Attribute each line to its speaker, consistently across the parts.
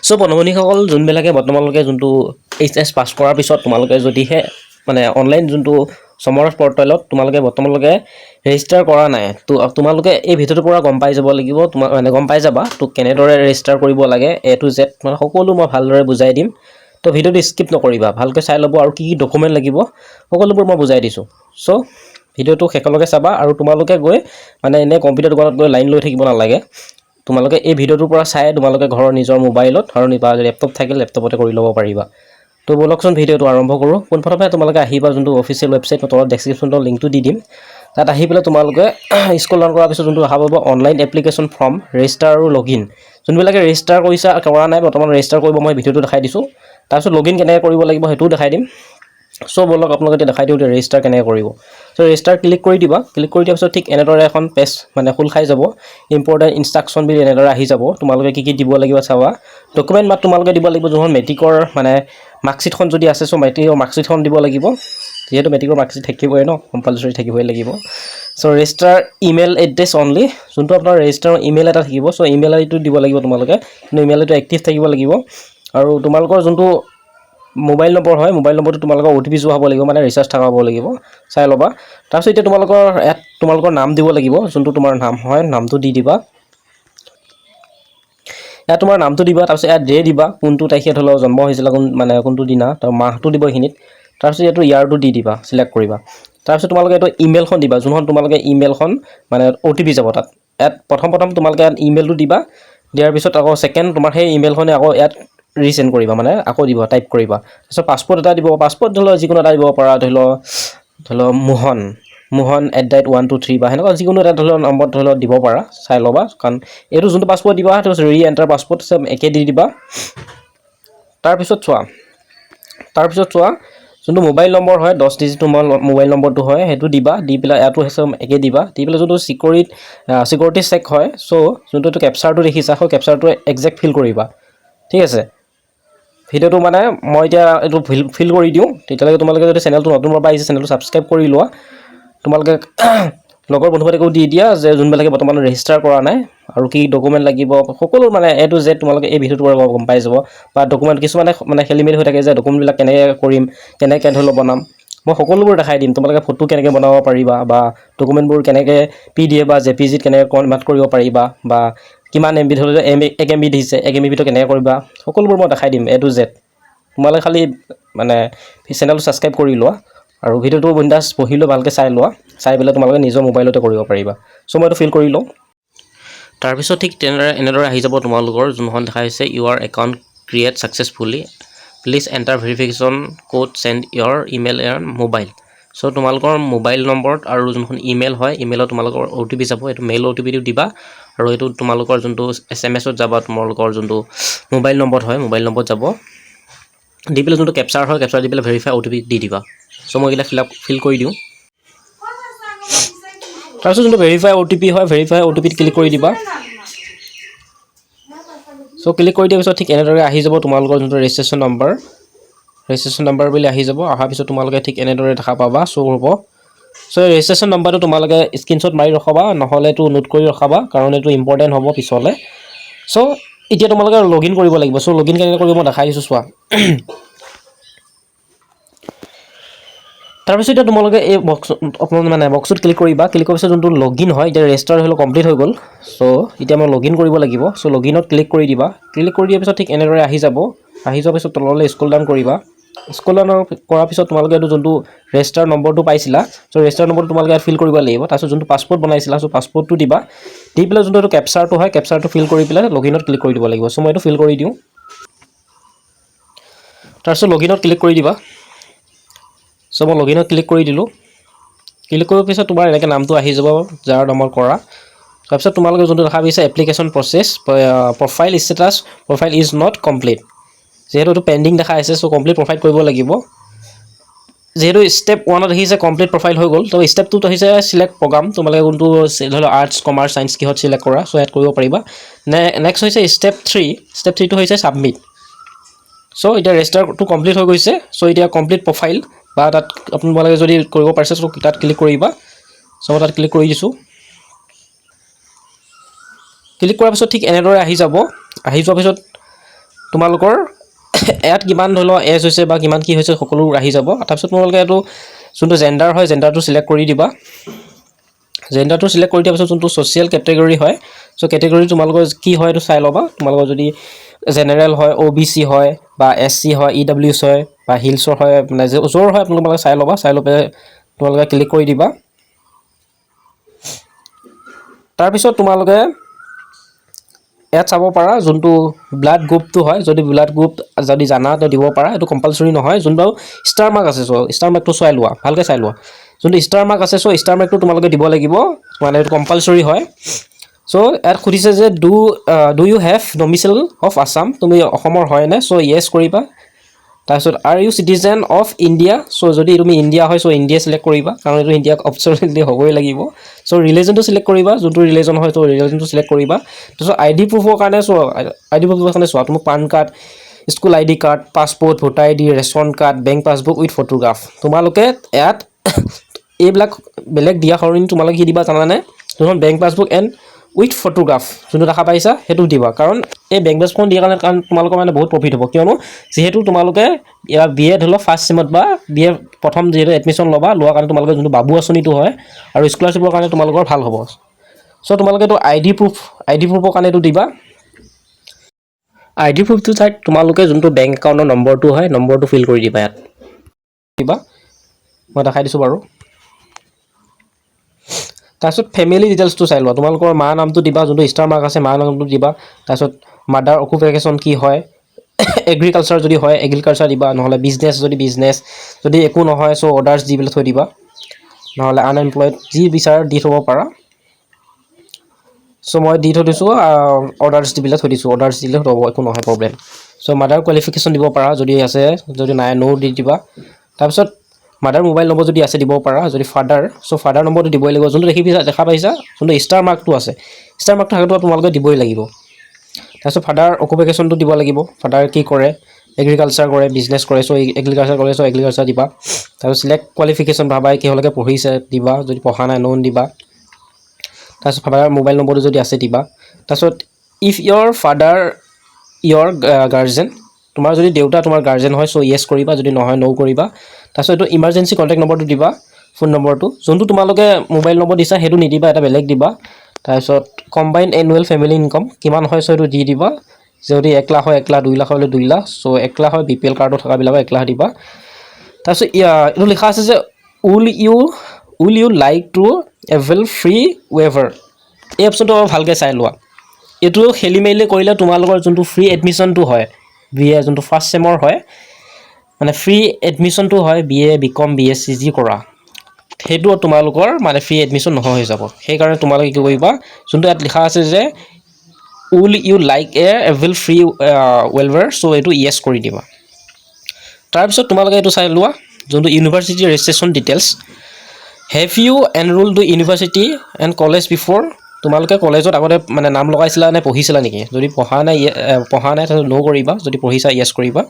Speaker 1: So বন্ধুসকল যোনবিলাকে বৰ্তমানলৈকে যোনটো HS পাছ কৰাৰ পিছত তোমালোকে যদিহে মানে অনলাইন যোনটো সমৰথ পৰ্টেলত তোমালোকে বৰ্তমানলৈকে ৰেজিষ্টাৰ কৰা নাই তো তোমালোকে এই ভিডিঅ'টোৰ পৰা গম পাই যাব লাগিব মানে গম পাই যাবা তো কেনেদৰে ৰেজিষ্টাৰ কৰিব লাগে A to Z মানে সকলো মই ভালদৰে বুজাই দিম তো ভিডিঅ'টো স্কিপ নকৰিবা ভালকৈ চাই ল'ব আৰু কি কি ডকুমেণ্ট লাগিব সকলোবোৰ মই বুজাই দিছোঁ সো ভিডিঅ'টো শেষলৈকে চাবা আৰু তোমালোকে গৈ মানে এনে কম্পিউটাৰ দোকানত গৈ লাইন লৈ থাকিব নালাগে তোমালোকে এই ভিডিঅ'টোৰ পৰা চাই তোমালোকে ঘৰৰ নিজৰ মোবাইলত আৰু নিবা লেপটপ থাকিলে লেপটপতে কৰি ল'ব পাৰিবা তো বলকচোন ভিডিঅ'টো আৰম্ভ কৰোঁ পোনপ্ৰথমে তোমালোকে আহিবা যোনটো অফিচিয়েল ৱেবছাইট তলত ডেছক্ৰিপশ্যনৰ লিংকটো দি দিম তাত আহি পেলাই তোমালোকে স্ক্ৰল ডাউন কৰাৰ পিছত যোনটো দেখা পাব অনলাইন এপ্লিকেশ্যন ফৰ্ম ৰেজিষ্টাৰ আৰু লগইন যোনবিলাকে ৰেজিষ্টাৰ কৰিছা কৰা নাই বৰ্তমান ৰেজিষ্টাৰ কৰিব মই ভিডিঅ'টো দেখাই দিছোঁ তাৰপিছত লগইন কেনেকৈ কৰিব লাগিব সেইটোও দেখাই দিম সো বলক আপোনালোকে এতিয়া দেখাই দিওঁ ৰেজিষ্টাৰ কেনেকৈ কৰিব সো ৰেজিষ্টাৰ ক্লিক কৰি দিবা ক্লিক কৰি দিয়াৰ পিছত ঠিক এনেদৰে এখন পেজ মানে খোল খাই যাব ইম্পৰ্টেণ্ট ইনষ্ট্ৰাকশ্যন বুলি এনেদৰে আহি যাব তোমালোকে কি দিব লাগিব চাবা ডকুমেণ্ট বা তোমালোকে দিব লাগিব যোনখন মেট্ৰিকৰ মানে মাৰ্কশ্বিটখন যদি আছে সো মেট্ৰিকৰ মাৰ্কশ্বিটখন দিব লাগিব যেহেতু মেট্ৰিকৰ মাৰ্কশ্বিট থাকিবই ন কম্পালচৰি থাকিবই লাগিব so register email address only যোনটো আপোনাৰ ৰেজিষ্টাৰৰ ইমেইল এটা থাকিব সো ইমেইল আইডিটো দিব লাগিব তোমালোকে কিন্তু ইমেইল আইডিটো এক্টিভ থাকিব লাগিব আৰু তোমালোকৰ যোনটো মোবাইল নম্বৰ হয় মোবাইল নম্বৰটো তোমালোকৰ OTP যোৱা হ'ব লাগিব মানে ৰিচাৰ্জ থকা হ'ব লাগিব চাই ল'বা তাৰপিছত এতিয়া তোমালোকৰ ইয়াত তোমালোকৰ নাম দিব লাগিব যোনটো তোমাৰ নাম হয় নামটো দি দিবা ইয়াত তোমাৰ নামটো দিবা তাৰপিছত ইয়াত ডে দিবা কোনটো তাৰিখে ধৰি লওক জন্ম হৈছিল মানে কোনটো দিনা তাৰ মাহটো দিব এইখিনিত তাৰপিছত ইয়াতো ইয়াৰটো দি দিবা চিলেক্ট কৰিবা তাৰপিছত তোমালোকে এইটো ইমেইলখন দিবা যোনখন তোমালোকে ইমেইলখন মানে OTP যাব তাত ইয়াত প্ৰথম তোমালোকে ইয়াত ইমেইলটো দিবা দিয়াৰ পিছত আকৌ ছেকেণ্ড তোমাৰ সেই ইমেইলখনে আকৌ ইয়াত ৰিচেণ্ড কৰিবা মানে আকৌ দিব টাইপ কৰিবা তাৰপিছত পাছপোৰ্ট এটা দিব পাছপোৰ্ট ধৰি লওক যিকোনো এটা দিব পাৰা ধৰি লওক মোহন @123 বা সেনেকুৱা যিকোনো এটা ধৰি লওক নম্বৰ ধৰি লওক দিব পাৰা চাই ল'বা কাৰণ এইটো যোনটো পাছপোৰ্ট দিবা সেইটো ৰি এণ্টাৰ পাছপোৰ্ট সব একে দি দিবা তাৰপিছত চোৱা যোনটো মোবাইল নম্বৰ হয় 10 ডিজিট মোবাইল নম্বৰটো হয় সেইটো দিবা দি পেলাই ইয়াতো সব একে দিবা দি পেলাই যোনটো চিকিউৰিটি চেক হয় সো যোনটো এইটো কেপচাৰটো দেখিছা সেই কেপচাৰটো একজেক্ট ফিল কৰিবা ঠিক আছে ভিডিঅ'টো মানে মই এতিয়া এইটো ফিল কৰি দিওঁ তেতিয়ালৈকে তোমালোকে যদি চেনেলটো নতুনভাৱে আহিছে চেনেলটো ছাবস্ক্ৰাইব কৰি লোৱা তোমালোকে লগৰ বন্ধুবান্ধৱীকো দি দিয়া যে যোনবিলাকে বৰ্তমান ৰেজিষ্টাৰ কৰা নাই আৰু কি ডকুমেণ্ট লাগিব সকলো মানে A to Z তোমালোকে এই ভিডিঅ'টোৰ পৰা গম পাই যাব বা ডকুমেণ্ট কিছুমানে মানে খেলিমেলি হৈ থাকে যে ডকুমেণ্টবিলাক কেনেকৈ কৰিম কেনেকৈ ধৰি লওক বনাম মই সকলোবোৰ দেখাই দিম তোমালোকে ফটো কেনেকৈ বনাব পাৰিবা বা ডকুমেণ্টবোৰ কেনেকৈ PDF বা JPG কেনেকৈ কনভাৰ্ট কৰিব পাৰিবা বা কিমান MB ধৰি লওক 1 MB দিছে 1 MB ভিতৰত কেনেকৈ কৰিবা সকলোবোৰ মই দেখাই দিম A to Z তোমালোকে খালি মানে চেনেলটো ছাবস্ক্ৰাইব কৰি লোৱা আৰু ভিডিঅ'টো বিন্দাছ পঢ়ি লৈ ভালকৈ চাই লোৱা চাই পেলাই তোমালোকে নিজৰ মোবাইলতে কৰিব পাৰিবা সো মই এইটো ফিল কৰি লওঁ তাৰপিছত ঠিক এনেদৰে আহি যাব তোমালোকৰ যোনখন দেখা হৈছে your account create successfully please enter verification code send your email and mobile so তোমালোকৰ মোবাইল নম্বৰত আৰু যোনখন ইমেইল হয় ইমেইলত তোমালোকৰ OTP যাব এইটো মেইল OTPটো দিবা আৰু এইটো তোমালোকৰ যোনটো SMS-ত যাবা তোমালোকৰ যোনটো মোবাইল নম্বৰ হয় মোবাইল নম্বৰত যাব দি পেলাই যোনটো কেপচাৰ হয় কেপচাৰ দি পেলাই ভেৰিফাই OTP দি দিবা সো মই এইবিলাক ফিল কৰি দিওঁ তাৰপিছত যোনটো ভেৰিফাই OTP হয় ভেৰিফাই OTPত ক্লিক কৰি দিবা সো ক্লিক কৰি দিয়াৰ পিছত ঠিক এনেদৰে আহি যাব তোমালোকৰ যোনটো ৰেজিষ্ট্ৰেশ্যন নাম্বাৰ বুলি আহি যাব অহাৰ পিছত তোমালোকে ঠিক এনেদৰে দেখা পাবা শ্ব' হ'ব সো ৰেজিষ্ট্ৰেশ্যন নাম্বাৰটো তোমালোকে স্ক্ৰীনশ্বট মাৰি ৰখাবা নহ'লে এইটো নোট কৰি ৰখাবা কাৰণ এইটো ইম্পৰ্টেণ্ট হ'ব পিছলৈ সো এতিয়া তোমালোকে লগইন কৰিব লাগিব সো লগইন কেনেকৈ কৰিব মই দেখাই দিছোঁ চোৱা তাৰপিছত এতিয়া তোমালোকে এই বক্সটোত ক্লিক কৰিবা ক্লিক কৰাৰ পিছত যোনটো লগইন হয় এতিয়া ৰেজিষ্টাৰ হ'লে কমপ্লিট হৈ গ'ল সো এতিয়া মই লগইন কৰিব লাগিব সো লগইনত ক্লিক কৰি দিবা ক্লিক কৰি দিয়াৰ পিছত ঠিক এনেদৰে আহি যোৱাৰ পিছত তললৈ স্ক্ৰল ডাউন কৰিবা স্ক্ৰল ডাউন কৰাৰ পিছত তোমালোকে এইটো যোনটো ৰেজিষ্টাৰ নম্বৰটো পাইছিলা সো ৰেজিষ্টাৰ নম্বৰটো তোমালোকে ইয়াত ফিল কৰিব লাগিব তাৰপিছত যোনটো পাছপোৰ্ট বনাইছিলা সো পাছপোৰ্টটো দিবা দি পেলাই যোনটো এইটো কেপচাৰটো হয় কেপচাৰটো ফিল কৰি পেলাই লগইনত ক্লিক কৰি দিব লাগিব সো মই এইটো ফিল কৰি দিওঁ তাৰপিছত লগইনত ক্লিক কৰি দিবা সো মই লগইনত ক্লিক কৰি দিলোঁ ক্লিক কৰাৰ পিছত তোমাৰ এনেকৈ নামটো আহি যাব যাৰ নামৰ কৰা তাৰপিছত তোমালোকে যোনটো দেখা পাইছে application process profile status profile is not complete যিহেতু এইটো পেণ্ডিং দেখা আছে সো কমপ্লিট প্ৰফাইল কৰিব লাগিব যেহেতু ষ্টেপ 1ত আহিছে কমপ্লিট প্ৰফাইল হৈ গ'ল তো ষ্টেপ 2ত আহিছে চিলেক্ট প্ৰগ্ৰাম তোমালোকে কোনটো ধৰি লওক আৰ্টছ কমাৰ্চ ছায়েন্স কিহত চিলেক্ট কৰা সো ইয়াত কৰিব পাৰিবা নেক্সট হৈছে ষ্টেপ 3টো হৈছে ছাবমিট সো এতিয়া ৰেজিষ্টাৰটো কমপ্লিট হৈ গৈছে সো এতিয়া কমপ্লিট প্ৰফাইল বা তাত আপোনালোকে যদি কৰিব পাৰিছে সো তাত ক্লিক কৰিবা সো মই তাত ক্লিক কৰি দিছোঁ ক্লিক কৰাৰ পিছত ঠিক এনেদৰে আহি যোৱাৰ পিছত তোমালোকৰ ইয়াত কিমান ধৰি লওক এজ হৈছে বা কিমান কি হৈছে সকলো আহি যাব তাৰপিছত তোমালোকে এইটো যোনটো জেণ্ডাৰ হয় জেণ্ডাৰটো চিলেক্ট কৰি দিবা জেণ্ডাৰটো চিলেক্ট কৰি দিয়াৰ পিছত যোনটো ছ'চিয়েল কেটেগৰী হয় চ' কেটেগৰী তোমালোকৰ কি হয় এইটো চাই ল'বা তোমালোকৰ যদি জেনেৰেল হয় OBC হয় বা SC হয় EWS হয় বা হিলছৰ হয় মানে য'ৰ হয় তোমালোকে চাই ল'বা চাই লৈ পেলাই তোমালোকে ক্লিক কৰি দিবা তাৰপিছত তোমালোকে ইয়াত চাব পাৰা যোনটো ব্লাড গ্ৰুপটো হয় যদি ব্লাড গ্ৰুপ যদি জানা তো দিব পাৰা এইটো কম্পালচৰি নহয় যোনটো ষ্টাৰ মাৰ্ক আছে চ' ষ্টাৰ মাৰ্কটো চাই লোৱা ভালকৈ চাই লোৱা যোনটো ষ্টাৰ মাৰ্ক আছে চ' ষ্টাৰ মাৰ্কটো তোমালোকে দিব লাগিব মানে এইটো কম্পালচৰি হয় চ' ইয়াত সুধিছে যে do you have domicile of Assam তুমি অসমৰ হয়নে চ' য়েছ কৰিবা তাৰপিছত are you citizen of India চ' যদি তুমি ইণ্ডিয়া হয় চ' ইণ্ডিয়া চিলেক্ট কৰিবা কাৰণ এইটো ইণ্ডিয়াক অপশ্যনেলি হ'বই লাগিব চ' ৰিলিজনটো চিলেক্ট কৰিবা যোনটো ৰিলিজন হয় চ' ৰিলিজনটো চিলেক্ট কৰিবা তাৰপিছত ID প্ৰুফৰ কাৰণে ID প্ৰুফৰ কাৰণে চোৱা তুমি PAN card school ID card passport voter ID ration card bank passbook with photograph তোমালোকে ইয়াত এইবিলাক বেলেগ দিয়া সলনি তোমালোকে কি দিবা জানানে যোনখন bank passbook and with photograph যোনটো দেখা পাইছা সেইটো দিবা কাৰণ এই বেংক পাছবুক দিয়াৰ কাৰণ তোমালোকৰ মানে বহুত প্ৰফিট হ'ব কিয়নো যিহেতু তোমালোকে ইয়াৰ BA ধৰি লওক ফাৰ্ষ্ট চেমত বা BA প্ৰথম যিহেতু এডমিশ্যন ল'বা লোৱাৰ কাৰণে তোমালোকে যোনটো বাবু আঁচনিটো হয় আৰু স্কলাৰশ্বিপৰ কাৰণে তোমালোকৰ ভাল হ'ব চ' তোমালোকে এইটো ID প্ৰুফৰ কাৰণে এইটো দিবা ID প্ৰুফটো ঠাইত তোমালোকে যোনটো বেংক একাউণ্টৰ নম্বৰটো হয় নম্বৰটো ফিল কৰি দিবা ইয়াত দিবা মই দেখাই দিছোঁ বাৰু তাৰপিছত ফেমিলি ডিটেইলছটো চাই লোৱা তোমালোকৰ মাৰ নামটো দিবা যোনটো ষ্টাৰ মাৰ্ক আছে মাৰ নামটো দিবা তাৰপিছত মাদাৰ অকুপেশ্যন কি হয় এগ্ৰিকালচাৰ যদি হয় এগ্ৰিকালচাৰ দিবা নহ'লে বিজনেছ যদি বিজনেছ যদি একো নহয় চ' অৰ্ডাৰ্ছ দি পেলাই থৈ দিবা নহ'লে আনএমপ্লয়েড যি বিচাৰ দি থ'ব পাৰা চ' মই দি থৈ দিছোঁ অৰ্ডাৰ্ছ দি পেলাই থৈ দিছোঁ অৰ্ডাৰ্ছ দিলে হ'ব একো নহয় প্ৰব্লেম চ' মাদাৰ কোৱালিফিকেশ্যন দিব পাৰা যদি আছে যদি নাই ন' দি দিবা তাৰপিছত মাদাৰ মোবাইল নম্বৰ যদি আছে দিব পাৰা যদি ফাদাৰ চ' ফাদাৰ নম্বৰটো দিবই লাগিব যোনটো দেখা পাইছা যোনটো ষ্টাৰ মাৰ্কটো আছে ষ্টাৰ মাৰ্কটো থাকোঁতে তোমালোকে দিবই লাগিব তাৰপিছত ফাদাৰ অকুপেশ্যনটো দিব লাগিব ফাদাৰ কি কৰে এগ্ৰিকালচাৰ কৰে বিজনেছ কৰে চ' এগ্ৰিকালচাৰ কৰে চ' এগ্ৰিকালচাৰ দিবা তাৰপিছত চিলেক্ট কোৱালিফিকেশ্যন ভাবাই কিহলৈকে পঢ়িছে দিবা যদি পঢ়া নাই নন দিবা তাৰপিছত ফাদাৰ মোবাইল নম্বৰটো যদি আছে দিবা তাৰপিছত if your father your guardian তোমাৰ যদি দেউতা তোমাৰ গাৰ্জেন হয় চ' য়েছ কৰিবা যদি নহয় ন' কৰিবা তাৰপিছত এইটো ইমাৰ্জেঞ্চি কণ্টেক্ট নম্বৰটো দিবা ফোন নম্বৰটো যোনটো তোমালোকে মোবাইল নম্বৰ দিছা সেইটো নিদিবা এটা বেলেগ দিবা তাৰপিছত কম্বাইণ্ড এনুৱেল ফেমিলি ইনকাম কিমান হয় চ' এইটো দি দিবা যদি 1 লাখ হয় 1 লাখ 2 লাখ হ'লে 2 লাখ চ' 1 লাখ হয় BPL কাৰ্ডত থকাবিলাকক 1 লাখ দিবা তাৰপিছত এইটো লিখা আছে যে will you like to avail free waiver এই অপশ্যনটো ভালকৈ চাই লোৱা এইটো খেলি মেলি কৰিলে তোমালোকৰ যোনটো ফ্ৰী এডমিশ্যনটো হয় BA যোনটো ফাৰ্ষ্ট চেমৰ হয় মানে ফ্ৰী এডমিশ্যনটো হয় BA BCom BSc যি কৰা সেইটো তোমালোকৰ মানে ফ্ৰী এডমিশ্যন নহয় হৈ যাব সেইকাৰণে তোমালোকে কি কৰিবা যোনটো ইয়াত লিখা আছে যে will you like avail free ৱেলভাৰ চ' এইটো য়েছ কৰি দিবা তাৰপিছত তোমালোকে এইটো চাই লোৱা যোনটো university registration details have you enrol to university and college before তোমালোকে কলেজত আগতে মানে নাম লগাইছিলা নে পঢ়িছিলা নেকি যদি পঢ়া নাই তাৰপিছত ন' কৰিবা যদি পঢ়িছা য়েছ কৰিবা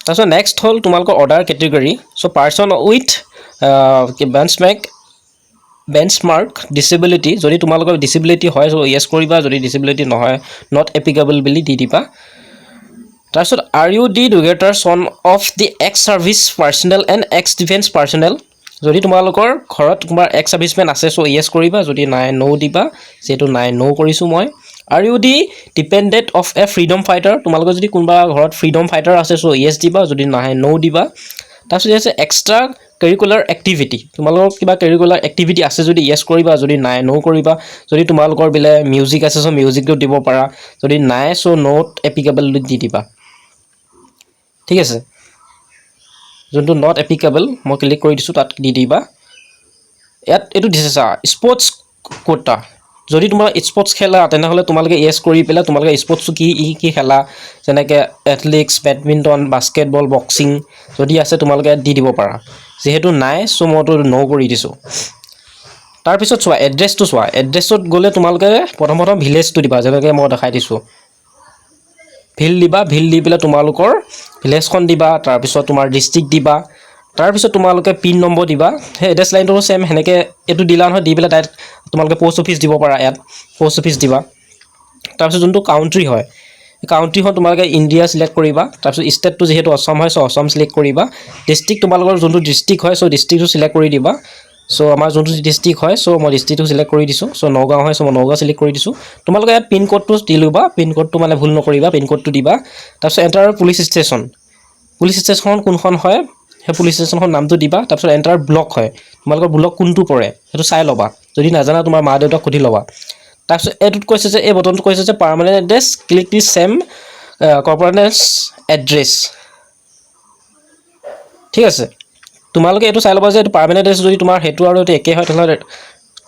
Speaker 1: তাৰপিছত নেক্সট হ'ল তোমালোকৰ order category so' person with benchmark disability যদি তোমালোকৰ ডিচেবিলিটি হয় চ' য়েছ কৰিবা যদি ডিচেবিলিটি নহয় নট এপ্লিকেবল বুলি দি দিবা তাৰপিছত আৰ ইউ দি টুগেডাৰ চন of the x service personal and ex defence personal যদি তোমালোকৰ ঘৰত তোমাৰ এক্স ছাৰ্ভিচমেন আছে চ' য়েছ কৰিবা যদি নাই ন' দিবা যিহেতু নাই ন' কৰিছোঁ মই are you the dependent of a freedom fighter তোমালোকৰ যদি কোনোবা ঘৰত ফ্ৰীডম ফাইটাৰ আছে চ' য়েছ দিবা যদি নাহে ন' দিবা তাৰপিছত আছে এক্সট্ৰা কাৰিকুলাৰ এক্টিভিটি তোমালোকৰ কিবা কাৰিকুলাৰ এক্টিভিটি আছে যদি য়েছ কৰিবা যদি নাই ন' কৰিবা যদি তোমালোকৰ বোলে মিউজিক আছে চ' মিউজিকটো দিব পাৰা যদি নাই চ' নট এপ্লিকেবল দি দিবা ঠিক আছে যোনটো নট এপ্লিকেবল মই ক্লিক কৰি দিছোঁ তাত দি দিবা ইয়াত এইটো দিছে চা স্পৰ্টছ কোটা যদি তোমাৰ স্পৰ্টছ খেলা তেনেহ'লে তোমালোকে য়েছ কৰি পেলাই তোমালোকে স্পৰ্টছটো কি খেলা যেনেকৈ এথলেটিক্স বেডমিণ্টন বাস্কেটবল বক্সিং যদি আছে তোমালোকে দি দিব পাৰা যিহেতু নাই চ' মইতো ন' কৰি দিছোঁ তাৰপিছত চোৱা এড্ৰেছটোত গ'লে তোমালোকে প্ৰথম ভিলেজটো দিবা যেনেকৈ মই দেখাই দিছোঁ ভিল দি পেলাই তোমালোকৰ ভিলেজখন দিবা তাৰপিছত তোমাৰ ডিষ্ট্ৰিক্ট দিবা তাৰপিছত তোমালোকে পিন নম্বৰ দিবা সেই এড্ৰেছ লাইনটো চেম সেনেকৈ এইটো দিলা নহয় দি পেলাই ডাইৰেক্ট তোমালোকে প'ষ্ট অফিচ দিব পাৰা ইয়াত প'ষ্ট অফিচ দিবা তাৰপিছত যোনটো কাউণ্ট্ৰি হয় কাউণ্ট্ৰিখন তোমালোকে ইণ্ডিয়া চিলেক্ট কৰিবা তাৰপিছত ষ্টেটটো যিহেতু অসম হয় চ' অসম চিলেক্ট কৰিবা ডিষ্ট্ৰিক্ট তোমালোকৰ যোনটো ডিষ্ট্ৰিক্ট হয় চ' ডিষ্ট্ৰিক্টটো চিলেক্ট কৰি দিবা চ' আমাৰ যোনটো ডিষ্ট্ৰিক্ট হয় চ' মই ডিষ্ট্ৰিক্টটো চিলেক্ট কৰি দিছোঁ চ' নগাঁও হয় চ' মই নগাঁও চিলেক্ট কৰি দিছোঁ তোমালোকে ইয়াত পিনক'ডটো দি ল'বা পিনক'ডটো মানে ভুল নকৰিবা পিনক'ডটো দিবা তাৰপিছত এণ্টাৰ পুলিচ ষ্টেচন কোনখন হয় সেই পুলিচ ষ্টেচনখন নামটো দিবা তাৰপিছত এণ্টাৰ ব্লক হয় তোমালোকৰ ব্লক কোনটো পৰে সেইটো চাই ল'বা যদি নাজানা তোমাৰ মা দেউতাক সুধি ল'বা তাৰপিছত এইটোত কৈছে যে এই বটনটো কৈছে যে permanent address click the same corporates address ঠিক আছে তোমালোকে এইটো চাই ল'বা যে এইটো পাৰ্মানেণ্ট এড্ৰেছ যদি তোমাৰ সেইটো আৰু এইটো একেই হয় তেনেহ'লে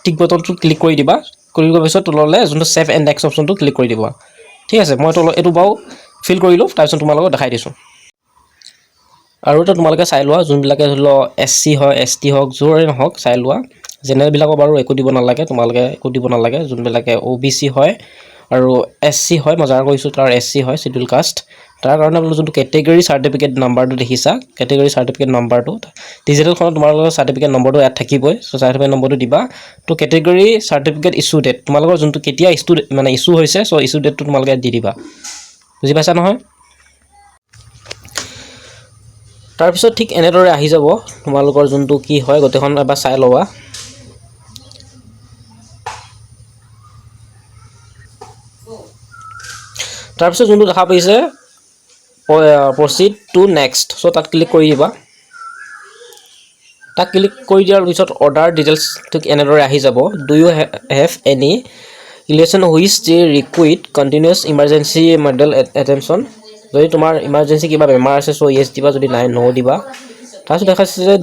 Speaker 1: টিক বটনটো ক্লিক কৰি দিবা কৰি দিয়াৰ পিছত তললৈ যোনটো ছেভ এণ্ড নেক্সট অপশ্যনটো ক্লিক কৰি দিবা ঠিক আছে মই এইটো বাৰু ফিল কৰিলোঁ তাৰপিছত তোমালোকক দেখাই দিছোঁ আৰু এটা তোমালোকে চাই লোৱা যোনবিলাকে ধৰি লওক SC হয় ST হওক য'ৰে নহওক চাই লোৱা জেনেৰেলবিলাকক বাৰু একো দিব নালাগে তোমালোকে একো দিব নালাগে যোনবিলাকে OBC হয় আৰু SC হয় মই যাৰ কৈছোঁ তাৰ SC হয় চিডিউল কাষ্ট তাৰ কাৰণে বোলো যোনটো কেটেগৰী চাৰ্টিফিকেট নাম্বাৰটো দেখিছা কেটেগৰী চাৰ্টিফিকেট নাম্বাৰটো ডিজিটেলখনত তোমালোকৰ চাৰ্টিফিকেট নম্বৰটো ইয়াত থাকিবই চ' চাৰ্টিফিকেট নম্বৰটো দিবা তো কেটেগৰী চাৰ্টিফিকেট ইছ্যু ডেট তোমালোকৰ যোনটো কেতিয়া ইছ্যু হৈছে চ' ইছ্যু ডেটটো তোমালোকে ইয়াত দি দিবা বুজি পাইছা নহয় তাৰপিছত ঠিক এনেদৰে আহি যাব তোমালোকৰ যোনটো কি হয় গোটেইখন এবাৰ চাই ল'বা তাৰপিছত যোনটো দেখা পাইছে প্ৰচিড টু নেক্সট চ' তাত ক্লিক কৰি দিবা তাক ক্লিক কৰি দিয়াৰ পিছত অৰ্ডাৰ ডিটেইলছ ঠিক এনেদৰে আহি যাব do you have any relation which the required continuous emergency medical attention যদি তোমাৰ ইমাৰ্জেঞ্চি কিবা বেমাৰ আছে চ' য়েছ দিবা যদি নাই ন' দিবা তাৰপিছত দেখাইছে যে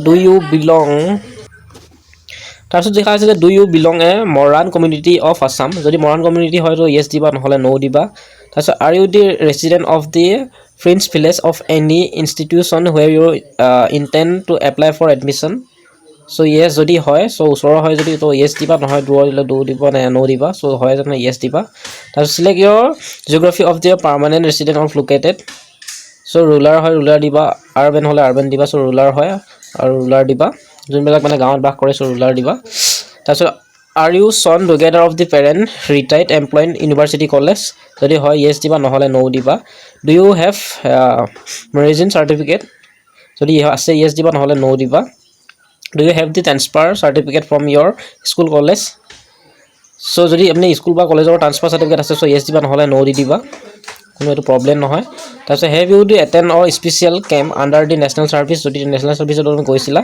Speaker 1: do you belong a Moran community of Assam যদি মৰাণ কমিউনিটি হয় তো য়েছ দিবা নহ'লে ন' দিবা তাৰপিছত are you the resident of the French village of any institution where you intend to apply for admission চ' য়েছ যদি হয় চ' ওচৰৰ হয় যদি তো য়েছ দিবা নহয় দূৰৰ দিলে দূৰ দিব নে ন' দিবা চ' হয় জানো য়েছ দিবা তাৰপিছত select your geography of the permanent resident of located so' rural হয় ৰুলাৰ দিবা আৰবেন হ'লে আৰবেন দিবা চ' ৰুলাৰ হয় আৰু ৰুলাৰ দিবা যোনবিলাক মানে গাঁৱত বাস কৰে চ' ৰুলাৰ দিবা তাৰপিছত are you son together of the parent retired employed university college যদি হয় য়েছ দিবা নহ'লে ন' দিবা do you have marriage certificate যদি আছে য়েছ দিবা নহ'লে ন' দিবা do you have the transfer certificate from your school college so' যদি আপুনি স্কুল বা কলেজৰ ট্ৰান্সফাৰ চাৰ্টিফিকেট আছে চ' য়েছ দিবা নহ'লে ন' দি দিবা কোনো এইটো প্ৰব্লেম নহয় তাৰপিছত have you the attend or special camp under the national service যদি নেশ্যনেল ছাৰ্ভিচত তুমি গৈছিলা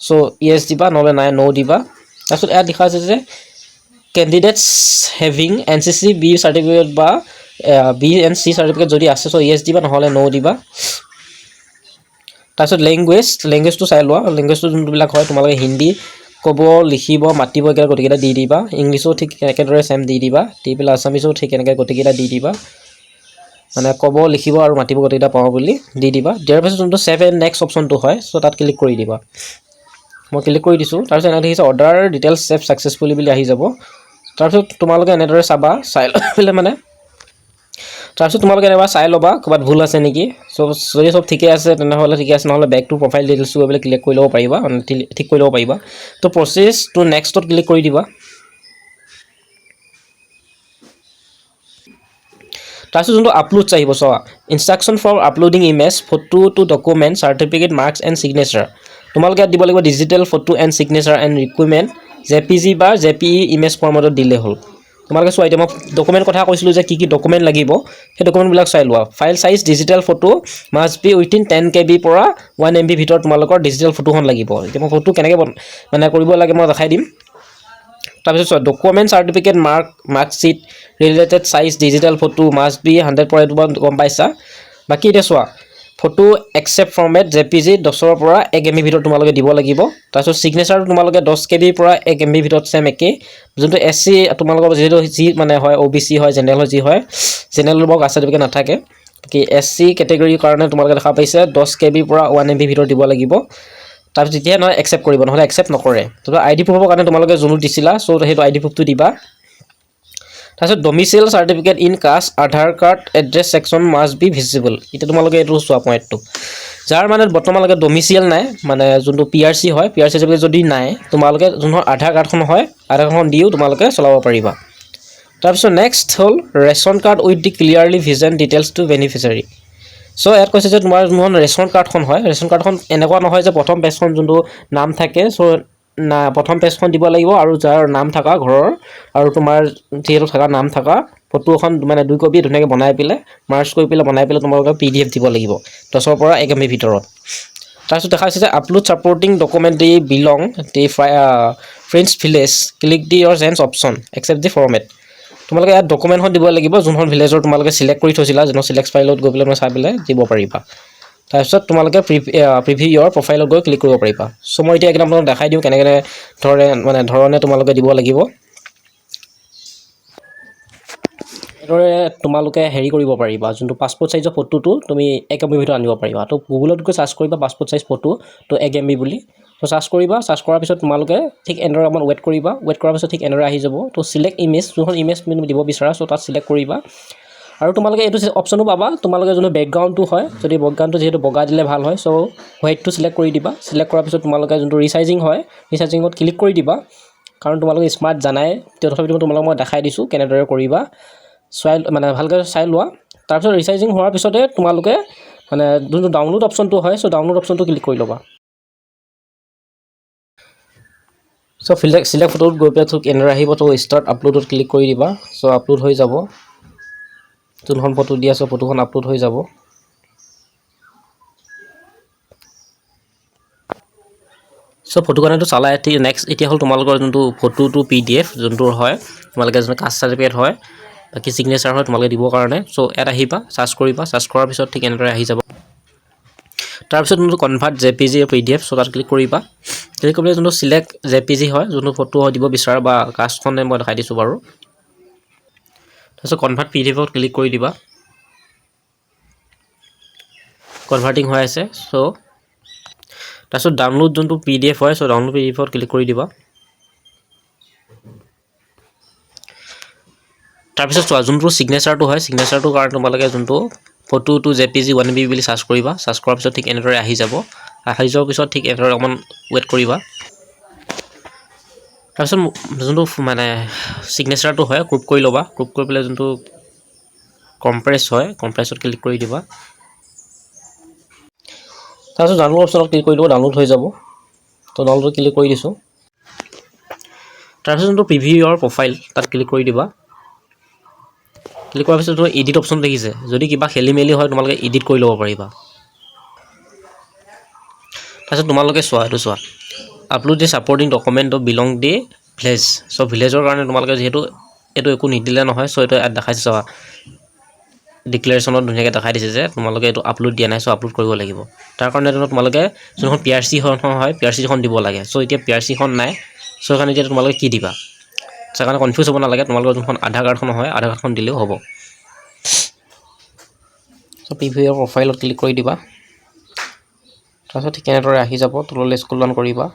Speaker 1: চ' য়েছ দিবা নহ'লে নাই ন' দিবা তাৰপিছত ইয়াত দেখা আছে যে candidates having NCC B certificate বা B and C চাৰ্টিফিকেট যদি আছে চ' য়েছ দিবা নহ'লে ন' দিবা তাৰপিছত লেংগুৱেজটো চাই লোৱা লেংগুৱেজটো যোনবিলাক হয় তোমালোকে হিন্দী ক'ব লিখিব মাতিব একেবাৰে গোটেইকেইটা দি দিবা ইংলিছো ঠিক একেদৰে চেম দি দিবা দি পেলাই আছামিছো ঠিক এনেকৈ গোটেইকেইটা দি দিবা মানে ক'ব লিখিব আৰু মাতিব গোটেইকেইটা পাওঁ বুলি দি দিবা দিয়াৰ পিছত যোনটো ছেভ এণ্ড নেক্সট অপশ্যনটো হয় চ' তাত ক্লিক কৰি দিবা মই ক্লিক কৰি দিছোঁ তাৰপিছত এনেকৈ দেখিছে অৰ্ডাৰ ডিটেইলছ ছেভ ছাকচেছফুলি বুলি আহি যাব তাৰপিছত তোমালোকে এনেদৰে চাবা চাই লৈ পেলাই মানে তাৰপিছত তোমালোকে এবাৰ চাই ল'বা ক'ৰবাত ভুল আছে নেকি যদি চব ঠিকে আছে তেনেহ'লে ঠিকে আছে নহ'লে বেক টু প্ৰফাইল ডিটেইলছটো গৈ পেলাই ক্লিক কৰি ল'ব পাৰিবা মানে ঠিক কৰি ল'ব পাৰিবা তো প্ৰচেছ টু নেক্সটত ক্লিক কৰি দিবা তাৰপিছত যোনটো আপলোড আহিব চোৱা instruction for uploading image photo to document certificate marks and signature তোমালোকে ইয়াত দিব লাগিব digital photo and signature and requirement JPG বা JPE ইমেজ ফৰ্মেটত দিলে হ'ল তোমালোকে চোৱা এতিয়া মই ডকুমেণ্ট কথা কৈছিলোঁ যে কি ডকুমেণ্ট লাগিব সেই ডকুমেণ্টবিলাক চাই লোৱা file size digital photo must B within 10 KB পৰা 1 MB ভিতৰত তোমালোকৰ ডিজিটেল ফটোখন লাগিব এতিয়া মই ফটো কেনেকৈ মানে কৰিব লাগে মই দেখাই দিম তাৰপিছত চোৱা document certificate marksheet related size digital photo must B 100 পৰা এইটো গম পাইছা বাকী এতিয়া চোৱা ফটো একচেপ্ট ফৰ্মেট JPG 10 পৰা 1 MB ভিতৰত তোমালোকে দিব লাগিব তাৰপিছত ছিগনেচাৰটো তোমালোকে 10 KB পৰা 1 MB ভিতৰত চেম একেই যোনটো SC তোমালোকৰ যিহেতু যি মানে হয় OBC হয় জেনেৰেল হয় যি হয় জেনেৰেল বক কাষ্ট চাৰ্টিফিকেট নাথাকে কি SC কেটেগৰীৰ কাৰণে তোমালোকে দেখা পাইছে 10 KB পৰা 1 MB ভিতৰত দিব লাগিব তাৰপিছত যেতিয়া নহয় একচেপ্ট কৰিব নহ'লে একচেপ্ট নকৰে তো ID প্ৰুফৰ কাৰণে তোমালোকে যোনটো দিছিলা চ' সেইটো ID প্ৰুফটো দিবা তাৰপিছত domicile certificate in caste Aadhaar card address section must be visible এতিয়া তোমালোকে এইটো চোৱা পইণ্টটো যাৰ মানে বৰ্তমানলৈকে ডমিচিয়েল নাই মানে যোনটো PRC হয় PRC চাৰ্টিফিকেট যদি নাই তোমালোকে যোনখন আধাৰ কাৰ্ডখন হয় আধাৰ কাৰ্ডখন দিও তোমালোকে চলাব পাৰিবা তাৰপিছত নেক্সট হ'ল ration card with the clearly vision details to beneficiary. So' ইয়াত কৈছে যে তোমাৰ যোনখন ৰেচন কাৰ্ডখন হয়, ৰেচন কাৰ্ডখন এনেকুৱা নহয় যে প্ৰথম পেজখন যোনটো নাম থাকে, চ' প্ৰথম পেজখন দিব লাগিব আৰু যাৰ নাম থকা ঘৰৰ আৰু তোমাৰ যিহেতু থকা নাম থকা ফটো এখন মানে 2 কপি ধুনীয়াকৈ বনাই পেলাই মাৰ্চ কৰি পেলাই বনাই পেলাই তোমালোকে PDF দিব লাগিব 10ৰ পৰা 1 MB ভিতৰত। তাৰপিছত দেখা হৈছে যে আপলোড ছাপৰ্টিং ডকুমেণ্ট দি বিলং দি ফ্ৰেণ্ডছ ভিলেজ ক্লিক দি ইয়ৰ চেঞ্জ অপশ্যন একচেপ্ট দি ফৰ্মেট। তোমালোকে ইয়াত ডকুমেণ্টখন দিব লাগিব যোনখন ভিলেজৰ তোমালোকে চিলেক্ট কৰি থৈছিলা, যোনখন চিলেক্ট ফাইলত গৈ পেলাই চাই পেলাই দিব পাৰিবা। তাৰপিছত তোমালোকে প্ৰিভিউ ইয়ৰ প্ৰফাইলত গৈ ক্লিক কৰিব পাৰিবা। চ' মই এতিয়া একদম তোমালোকক দেখাই দিওঁ কেনেকৈ ধৰণে তোমালোকে দিব লাগিব। এনেদৰে তোমালোকে হেৰি কৰিব পাৰিবা, যোনটো পাছপৰ্ট চাইজৰ ফটোটো তুমি 1 MB ভিতৰত আনিব পাৰিবা। তো গুগলত গৈ চাৰ্চ কৰিবা পাছপৰ্ট চাইজ ফটো তো 1 MB বুলি। তো চাৰ্চ কৰিবা, চাৰ্চ কৰাৰ পিছত তোমালোকে ঠিক এনেদৰে অকণমান ৱেইট কৰিবা, ৱেইট কৰাৰ পিছত ঠিক এনেদৰে আহি যাব। তো চিলেক্ট ইমেজ, যোনখন ইমেজ তুমি দিব বিচাৰা, চ' তাত চিলেক্ট কৰিবা। আৰু তোমালোকে এইটো অপশ্যনো পাবা, তোমালোকে যোনটো বেকগ্ৰাউণ্ডটো হয়, যদি বেকগ্ৰাউণ্ডটো যিহেতু বগা দিলে ভাল হয়, চ' হোৱাইটটো চিলেক্ট কৰি দিবা। চিলেক্ট কৰাৰ পিছত তোমালোকে যোনটো ৰিচাইজিং হয়, ৰিচাইজিঙত ক্লিক কৰি দিবা। কাৰণ তোমালোকে স্মাৰ্ট জানাই, তথাপিতো তোমালোকক মই দেখাই দিছোঁ কেনেদৰে কৰিবা। ভালকৈ চাই লোৱা। তাৰপিছত ৰিচাইজিং হোৱাৰ পিছতে তোমালোকে যোনটো ডাউনলোড অপশ্যনটো হয়, চ' ডাউনলোড অপশ্যনটো ক্লিক কৰি ল'বা। চ' চিলেক্ট ফটোত গৈ পেলাই থোক এনেদৰে আহিব, তো ষ্টাৰ্ট আপলোডত ক্লিক কৰি দিবা। চ' আপলোড হৈ যাব, যোনখন ফটো দি আছোঁ ফটোখন আপলোড হৈ যাব। চ' ফটোখনেতো চালাই নেক্সট এতিয়া হ'ল তোমালোকৰ যোনটো ফটোটো PDF যোনটো হয়, তোমালোকে যোনটো কাষ্ট চাৰ্টিফিকেট হয়, বাকী ছিগনেচাৰ হয় তোমালোকে দিবৰ কাৰণে। চ' ইয়াত আহিবা, চাৰ্চ কৰিবা, চাৰ্চ কৰাৰ পিছত ঠিক এনেদৰে আহি যাব। তাৰপিছত যোনটো কনভাৰ্ট JPG PDF, চ' তাত ক্লিক কৰিবা। ক্লিক কৰিলে যোনটো চিলেক্ট JPG হয়, যোনটো ফটো দিব বিচাৰা বা কাষ্টখনে মই দেখাই দিছোঁ বাৰু। তাৰপিছত কনভাৰ্ট PDFত ক্লিক কৰি দিবা। কনভাৰ্টিং হৈ আছে। চ' তাৰপিছত ডাউনলোড যোনটো PDF হয়, চ' ডাউনলোড PDFত ক্লিক কৰি দিবা। তাৰপিছত চোৱা যোনটো ছিগনেচাৰটো হয়, ছিগনেচাৰটোৰ কাৰণে তোমালোকে যোনটো ফটোটো JPG 1 MB বুলি চাৰ্চ কৰিবা। চাৰ্চ কৰাৰ পিছত ঠিক এনেদৰে আহি যাব। আহি যোৱাৰ পিছত ঠিক এনেদৰে অকণমান ৱেইট কৰিবা। তাৰপিছত যোনটো ছিগনেচাৰটো হয় গ্ৰুপ কৰি ল'বা। গ্ৰুপ কৰি পেলাই যোনটো কম্প্ৰেছ হয়, কম্প্ৰেছত ক্লিক কৰি দিবা। তাৰপিছত ডাউনলোড অপশ্যনত ক্লিক কৰি দিব, ডাউনলোড হৈ যাব। তো ডাউনলোড ক্লিক কৰি দিছোঁ। তাৰপিছত যোনটো প্ৰিভিউ ইয়ৰ প্ৰফাইল তাত ক্লিক কৰি দিবা। ক্লিক কৰাৰ পিছত তোমাৰ এডিট অপশ্যন দেখিছে, যদি কিবা খেলি মেলি হয় তোমালোকে এডিট কৰি ল'ব পাৰিবা। তাৰপিছত তোমালোকে চোৱা, এইটো চোৱা upload the supporting document belong the village. So' ভিলেজৰ কাৰণে তোমালোকে যিহেতু এইটো একো নিদিলে নহয়, চ' এইটো ইয়াত দেখাইছে চোৱা ডিক্লেৰেশ্যনত ধুনীয়াকৈ দেখাই দিছে যে তোমালোকে এইটো আপলোড দিয়া নাই, চ' আপলোড কৰিব লাগিব। তাৰ কাৰণে তোমালোকে যোনখন PRC হয়, PRCখন দিব লাগে। চ' এতিয়া PRCখন নাই, চ' সেইকাৰণে এতিয়া তোমালোকে কি দিবা? সেইকাৰণে কনফিউজ হ'ব নালাগে, তোমালোকৰ যোনখন আধাৰ কাৰ্ডখন হয়, আধাৰ কাৰ্ডখন দিলেও হ'ব। চ' প্ৰিভিউ প্ৰফাইলত ক্লিক কৰি দিবা। তাৰপিছত ঠিক এনেদৰে আহি যাব, তললৈ স্ক্ৰল ডাউন কৰিবা।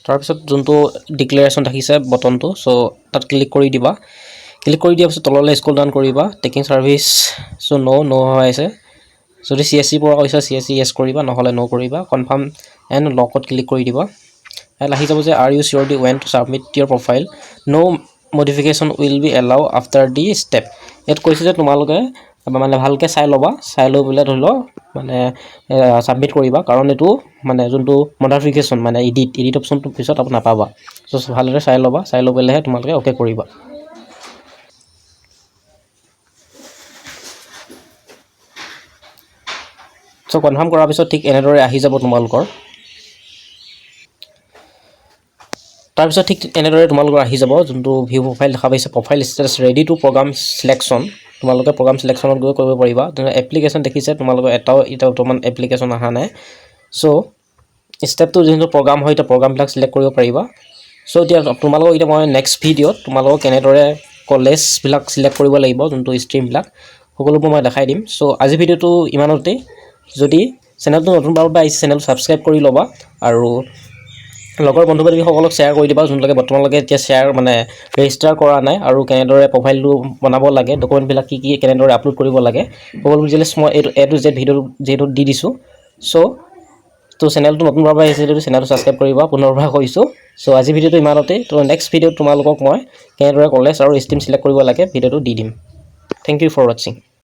Speaker 1: তাৰপিছত যোনটো ডিক্লেৰেশ্যন দেখিছে বটনটো, চ' তাত ক্লিক কৰি দিবা। ক্লিক কৰি দিয়াৰ পিছত তললৈ স্ক্ৰল ডাউন কৰিবা। টেকিং ছাৰ্ভিচ, চ' ন' হৈ আছে। যদি CSC পৰা কৈছে CSC য়েছ কৰিবা, নহ'লে ন' কৰিবা। কনফাৰ্ম এণ্ড লকত ক্লিক কৰি দিবা। ইয়াত আহি যাব যে আৰ ইউ চিয়ৰ দি ৱেন to submit your profile, no' modification will be allow after the step. ইয়াত কৈছে যে তোমালোকে ভালকৈ চাই ল'বা, চাই লৈ পেলাই ধৰি লওক ছাবমিট কৰিবা, কাৰণ এইটো যোনটো মডিফিকেশ্যন এডিট অপশ্যনটো পিছত নাপাবা। চ' ভালদৰে চাই ল'বা, চাই লৈ পেলাইহে তোমালোকে অ'কে কৰিবা। চ' কনফাৰ্ম কৰাৰ পিছত ঠিক এনেদৰে আহি যাব তোমালোকৰ। তাৰপিছত ঠিক এনেদৰে তোমালোকৰ আহি যাব যোনটো ভিউ প্ৰফাইল দেখা পাইছে, profile status ready to program selection. তোমালোকে প্ৰগ্ৰাম চিলেকশ্যনত গৈ কৰিব পাৰিবা। এপ্লিকেশ্যন দেখিছে, তোমালোকৰ এতিয়া বৰ্তমান এপ্লিকেশ্যন অহা নাই। চ' ষ্টেপটো যোনটো প্ৰগ্ৰাম হয়, এতিয়া প্ৰগ্ৰামবিলাক চিলেক্ট কৰিব পাৰিবা। চ' এতিয়া তোমালোকক মই নেক্সট ভিডিঅ'ত তোমালোকক কেনেদৰে কলেজবিলাক চিলেক্ট কৰিব লাগিব, যোনটো ষ্ট্ৰীমবিলাক সকলোবোৰ মই দেখাই দিম। চ' আজি ভিডিঅ'টো ইমানতেই। যদি চেনেলটো নতুনবাৰৰ পৰা আহিছে, চেনেলটো ছাবস্ক্ৰাইব কৰি ল'বা আৰু লগৰ বন্ধু বান্ধৱীসকলক শ্বেয়াৰ কৰি দিবা, যোনবিলাকে বৰ্তমানলৈকে এতিয়া ৰেজিষ্টাৰ কৰা নাই আৰু কেনেদৰে প্ৰফাইলটো বনাব লাগে, ডকুমেণ্টবিলাক কি কেনেদৰে আপলোড কৰিব লাগে, সকলো ডিটেইলছ মই A to Z ভিডিঅ'টো যিহেতু দি দিছোঁ। চ' তো চেনেলটো নতুনভাৱে আহিছে যদি চেনেলটো ছাবস্ক্ৰাইব কৰিবা পুনৰবাৰ কৈছোঁ চ' আজি ভিডিঅ'টো ইমানতে তো নেক্সট ভিডিঅ'ত তোমালোকক মই কেনেদৰে কলেজ আৰু ষ্ট্ৰীম চিলেক্ট কৰিব লাগে ভিডিঅ'টো দি দিম থেংক ইউ ফৰ ৱাচিং